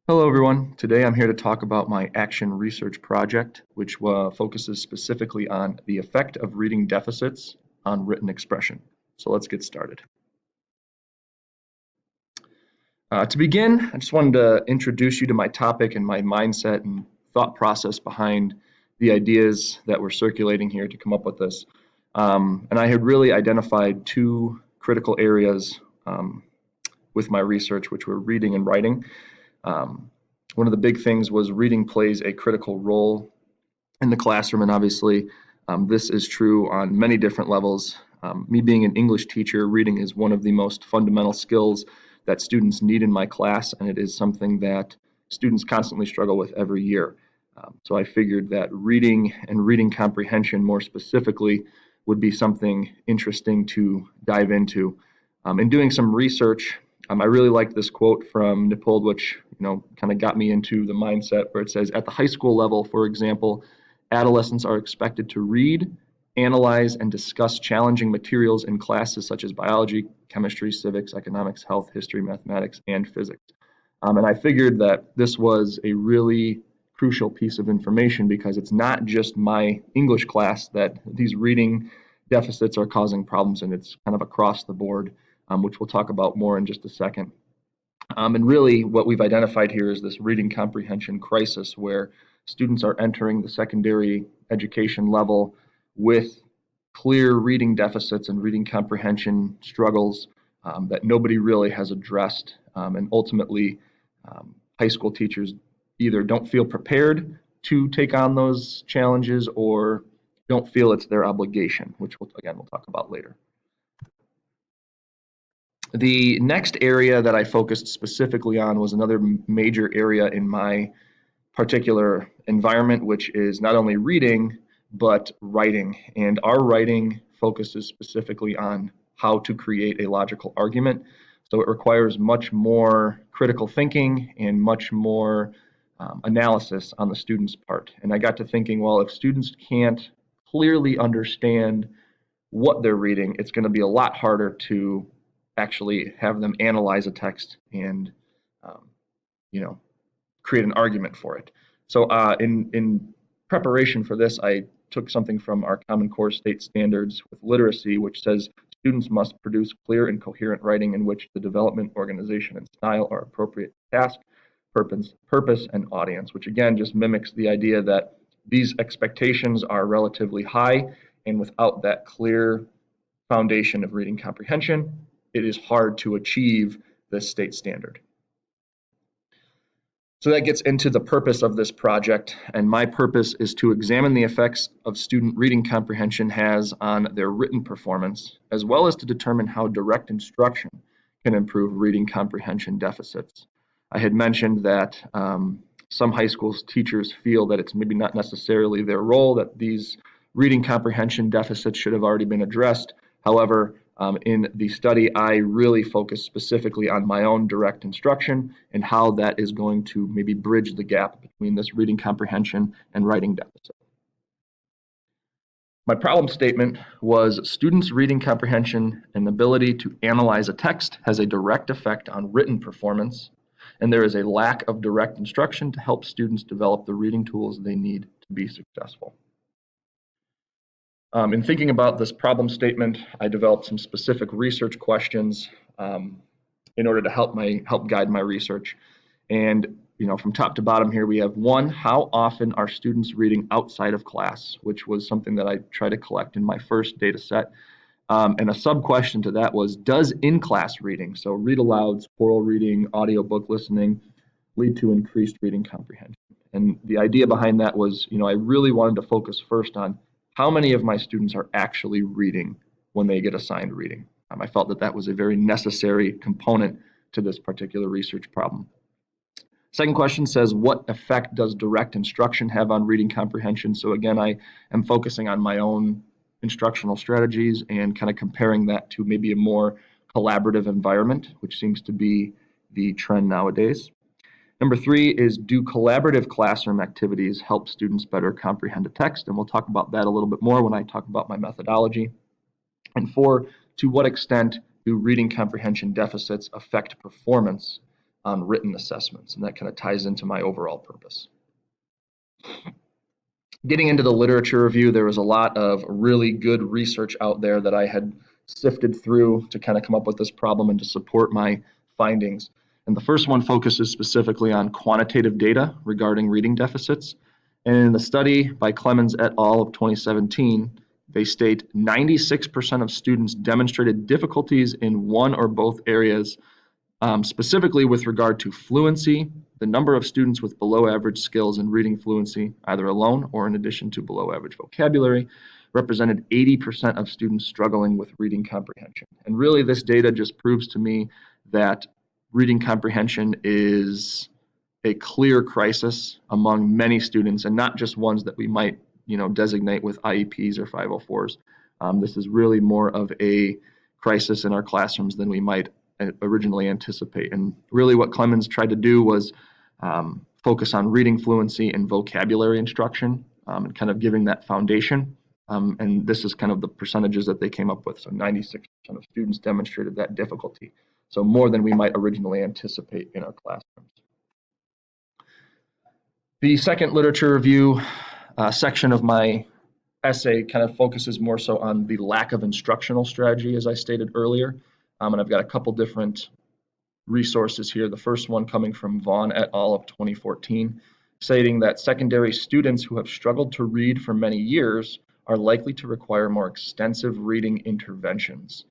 Hello everyone. Today I'm here to talk about my action research project, which focuses specifically on the effect of reading deficits on written expression. So let's get started. To begin, I just wanted to introduce you to my topic and my mindset and thought process behind the ideas that were circulating here to come up with this. And I had really identified two critical areas with my research, which were reading and writing. Um, One of the big things was reading plays a critical role in the classroom, and obviously, this is true on many different levels. Me being an English teacher, reading is one of the most fundamental skills that students need in my class, and it is something that students constantly struggle with every year. So I figured that reading and reading comprehension more specifically would be something interesting to dive into. In doing some research, I really liked this quote from Nippold, which kind of got me into the mindset where it says, at the high school level, for example, adolescents are expected to read, analyze, and discuss challenging materials in classes such as biology, chemistry, civics, economics, health, history, mathematics, and physics. And I figured that this was a really crucial piece of information because it's not just my English class that these reading deficits are causing problems, and it's kind of across the board, which we'll talk about more in just a second. And really, what we've identified here is this reading comprehension crisis where students are entering the secondary education level with clear reading deficits and reading comprehension struggles that nobody really has addressed. And ultimately, high school teachers either don't feel prepared to take on those challenges or don't feel it's their obligation, which we'll talk about later. The next area that I focused specifically on was another major area in my particular environment, which is not only reading, but writing. And our writing focuses specifically on how to create a logical argument. So it requires much more critical thinking and much more analysis on the student's part. And I got to thinking, well, if students can't clearly understand what they're reading, it's going to be a lot harder to actually have them analyze a text and um, you know create an argument for it. So in preparation for this, I took something from our Common Core state standards with literacy, which says students must produce clear and coherent writing in which the development, organization, and style are appropriate to task, purpose, and audience, which again just mimics the idea that these expectations are relatively high, and without that clear foundation of reading comprehension, it is hard to achieve this state standard. So that gets into the purpose of this project, and my purpose is to examine the effects of student reading comprehension has on their written performance, as well as to determine how direct instruction can improve reading comprehension deficits. I had mentioned that some high school teachers feel that it's maybe not necessarily their role, that these reading comprehension deficits should have already been addressed. However, in the study, I really focus specifically on my own direct instruction and how that is going to maybe bridge the gap between this reading comprehension and writing deficit. My problem statement was students' reading comprehension and ability to analyze a text has a direct effect on written performance, and there is a lack of direct instruction to help students develop the reading tools they need to be successful. In thinking about this problem statement, I developed some specific research questions in order to help guide my research. And from top to bottom here, we have one: how often are students reading outside of class, which was something that I tried to collect in my first data set. And a sub question to that was, does in-class reading, so read alouds, oral reading, audiobook listening, lead to increased reading comprehension? And the idea behind that was, I really wanted to focus first on how many of my students are actually reading when they get assigned reading. I felt that that was a very necessary component to this particular research problem. Second question says, what effect does direct instruction have on reading comprehension? So again, I am focusing on my own instructional strategies and kind of comparing that to maybe a more collaborative environment, which seems to be the trend nowadays. Number 3 is, do collaborative classroom activities help students better comprehend a text? And we'll talk about that a little bit more when I talk about my methodology. And 4, to what extent do reading comprehension deficits affect performance on written assessments, and that kind of ties into my overall purpose. Getting into the literature review, there was a lot of really good research out there that I had sifted through to kind of come up with this problem and to support my findings. And the first one focuses specifically on quantitative data regarding reading deficits. And in the study by Clemens et al. Of 2017, they state 96% of students demonstrated difficulties in one or both areas, specifically with regard to fluency. The number of students with below average skills in reading fluency, either alone or in addition to below average vocabulary, represented 80% of students struggling with reading comprehension. And really, this data just proves to me that reading comprehension is a clear crisis among many students, and not just ones that we might, designate with IEPs or 504s. This is really more of a crisis in our classrooms than we might originally anticipate. And really, what Clemens tried to do was focus on reading fluency and vocabulary instruction, and kind of giving that foundation. And this is kind of the percentages that they came up with. So 96% of students demonstrated that difficulty. So more than we might originally anticipate in our classrooms. The second literature review section of my essay kind of focuses more so on the lack of instructional strategy, as I stated earlier. And I've got a couple different resources here. The first one coming from Vaughn et al. Of 2014, stating that secondary students who have struggled to read for many years are likely to require more extensive reading interventions.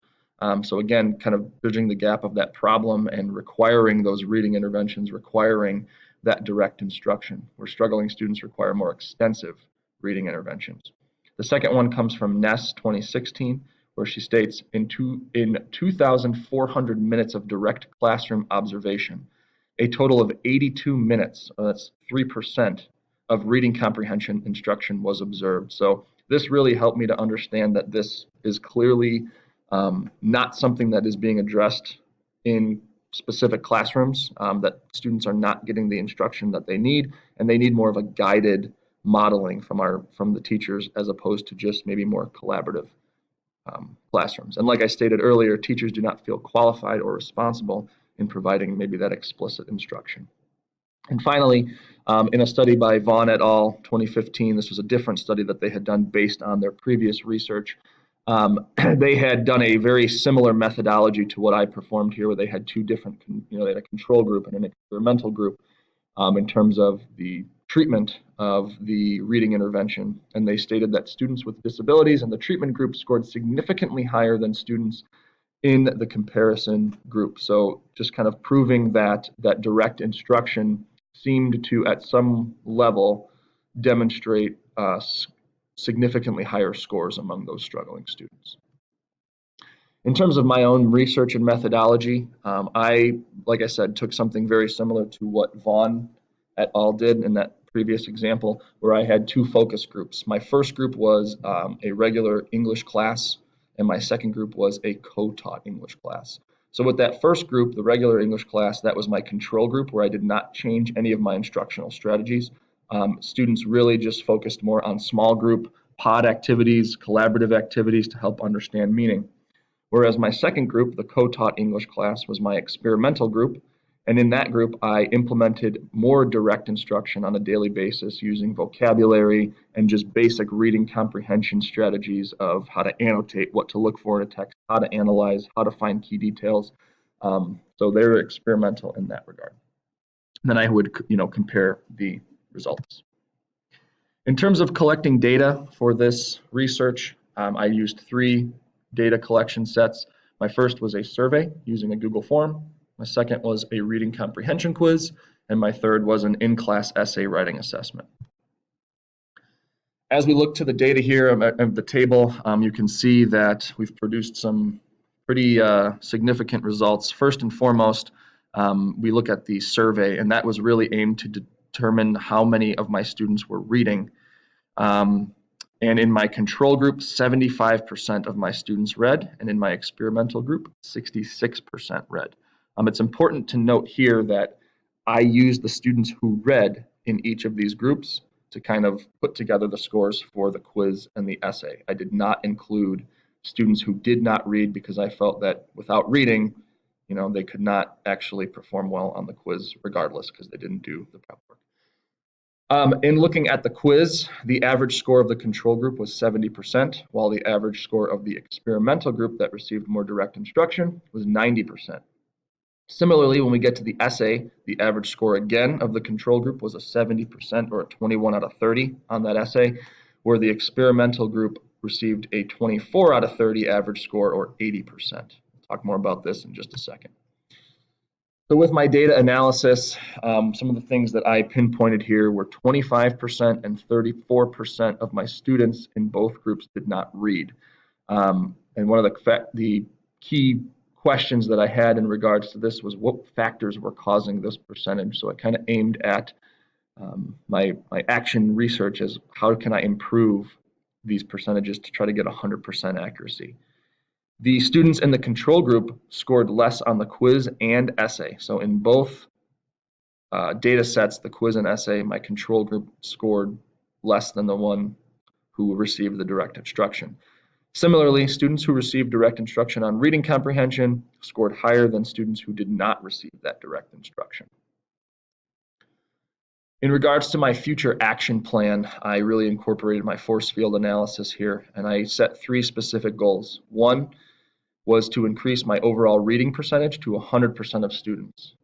So again, kind of bridging the gap of that problem and requiring those reading interventions, requiring that direct instruction, where struggling students require more extensive reading interventions. The second one comes from Ness 2016, where she states, in 2,400 minutes of direct classroom observation, a total of 82 minutes, that's 3%, of reading comprehension instruction was observed. So this really helped me to understand that this is clearly not something that is being addressed in specific classrooms, that students are not getting the instruction that they need, and they need more of a guided modeling from the teachers, as opposed to just maybe more collaborative classrooms. And like I stated earlier, teachers do not feel qualified or responsible in providing maybe that explicit instruction. And finally, in a study by Vaughn et al. 2015, this was a different study that they had done based on their previous research. They had done a very similar methodology to what I performed here, where they had two different, they had a control group and an experimental group in terms of the treatment of the reading intervention. And they stated that students with disabilities in the treatment group scored significantly higher than students in the comparison group. So just kind of proving that direct instruction seemed to, at some level, demonstrate significantly higher scores among those struggling students. In terms of my own research and methodology, like I said, took something very similar to what Vaughn et al. Did in that previous example, where I had two focus groups. My first group was a regular English class, and my second group was a co-taught English class. So with that first group, the regular English class, that was my control group, where I did not change any of my instructional strategies. Students really just focused more on small group pod activities, collaborative activities to help understand meaning. Whereas my second group, the co-taught English class, was my experimental group. And in that group, I implemented more direct instruction on a daily basis using vocabulary and just basic reading comprehension strategies of how to annotate, what to look for in a text, how to analyze, how to find key details. So they're experimental in that regard. And then I would, compare the results. In terms of collecting data for this research, I used three data collection sets. My first was a survey using a Google form. My second was a reading comprehension quiz, and my third was an in-class essay writing assessment. As we look to the data here of the table, you can see that we've produced some pretty significant results. First and foremost, we look at the survey, and that was really aimed to determine how many of my students were reading. And in my control group, 75% of my students read, and in my experimental group, 66% read. It's important to note here that I used the students who read in each of these groups to kind of put together the scores for the quiz and the essay. I did not include students who did not read, because I felt that without reading, they could not actually perform well on the quiz regardless because they didn't do the prep work. In looking at the quiz, the average score of the control group was 70%, while the average score of the experimental group that received more direct instruction was 90%. Similarly, when we get to the essay, the average score again of the control group was a 70% or a 21 out of 30 on that essay, where the experimental group received a 24 out of 30 average score or 80%. We'll talk more about this in just a second. So with my data analysis, some of the things that I pinpointed here were 25% and 34% of my students in both groups did not read. And one of the key questions that I had in regards to this was what factors were causing this percentage. So I kind of aimed at my action research as how can I improve these percentages to try to get 100% accuracy. The students in the control group scored less on the quiz and essay. So in both data sets, the quiz and essay, my control group scored less than the one who received the direct instruction. Similarly, students who received direct instruction on reading comprehension scored higher than students who did not receive that direct instruction. In regards to my future action plan, I really incorporated my force field analysis here, and I set 3 specific goals. One was to increase my overall reading percentage to 100% of students.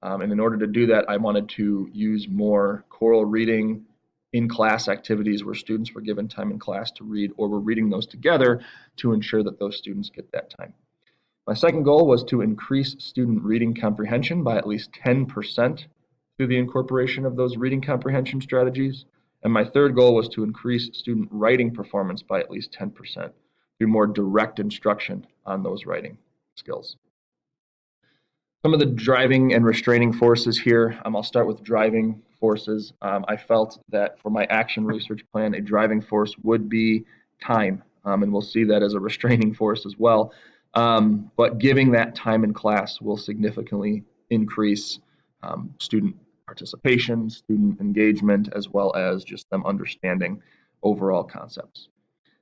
And in order to do that, I wanted to use more choral reading in-class activities where students were given time in class to read or were reading those together to ensure that those students get that time. My second goal was to increase student reading comprehension by at least 10% through the incorporation of those reading comprehension strategies. And my third goal was to increase student writing performance by at least 10% through more direct instruction on those writing skills. Some of the driving and restraining forces here, I'll start with driving forces. I felt that for my action research plan, a driving force would be time, and we'll see that as a restraining force as well. But giving that time in class will significantly increase student participation, student engagement, as well as just them understanding overall concepts.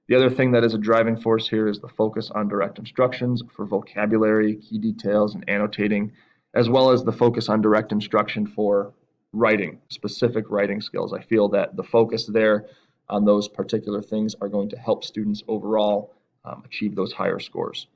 The other thing that is a driving force here is the focus on direct instructions for vocabulary, key details, and annotating, as well as the focus on direct instruction for writing, specific writing skills. I feel that the focus there on those particular things are going to help students overall achieve those higher scores.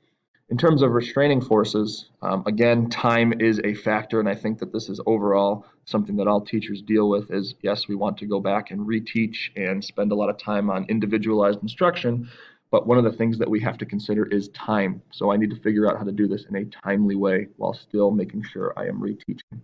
In terms of restraining forces, again, time is a factor, and I think that this is overall something that all teachers deal with is, yes, we want to go back and reteach and spend a lot of time on individualized instruction, but one of the things that we have to consider is time. So I need to figure out how to do this in a timely way while still making sure I am reteaching.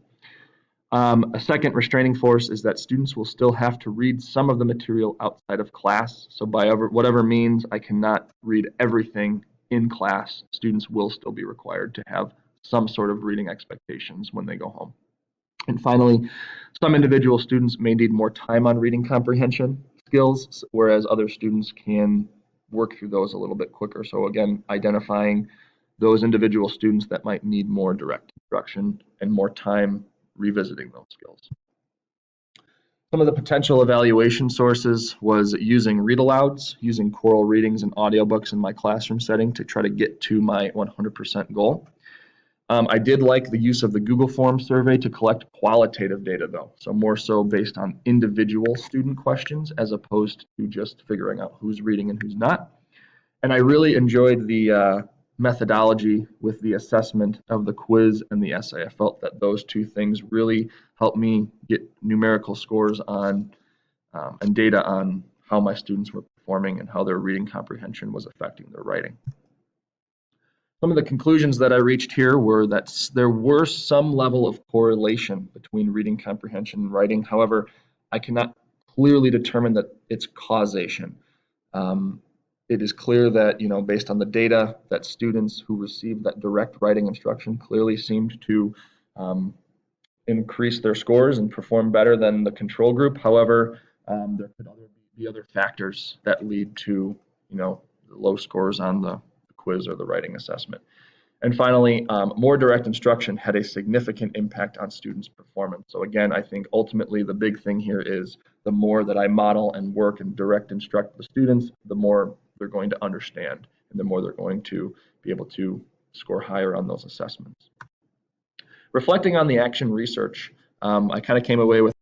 A second restraining force is that students will still have to read some of the material outside of class. So by whatever means, I cannot read everything in class. Students will still be required to have some sort of reading expectations when they go home. And finally, some individual students may need more time on reading comprehension skills, whereas other students can work through those a little bit quicker. So again, identifying those individual students that might need more direct instruction and more time revisiting those skills. Some of the potential evaluation sources was using read alouds, using choral readings and audiobooks in my classroom setting to try to get to my 100% goal. I did like the use of the Google Form survey to collect qualitative data though, so more so based on individual student questions as opposed to just figuring out who's reading and who's not. And I really enjoyed the methodology with the assessment of the quiz and the essay. I felt that those two things really helped me get numerical scores on and data on how my students were performing and how their reading comprehension was affecting their writing. Some of the conclusions that I reached here were that there were some level of correlation between reading comprehension and writing. However, I cannot clearly determine that it's causation. It is clear that, based on the data, that students who received that direct writing instruction clearly seemed to increase their scores and perform better than the control group. However, there could be other factors that lead to, low scores on the quiz or the writing assessment. And finally, more direct instruction had a significant impact on students' performance. So again, I think ultimately the big thing here is the more that I model and work and direct instruct the students, the more they're going to understand and the more they're going to be able to score higher on those assessments. reflecting on the action research, I kind of came away with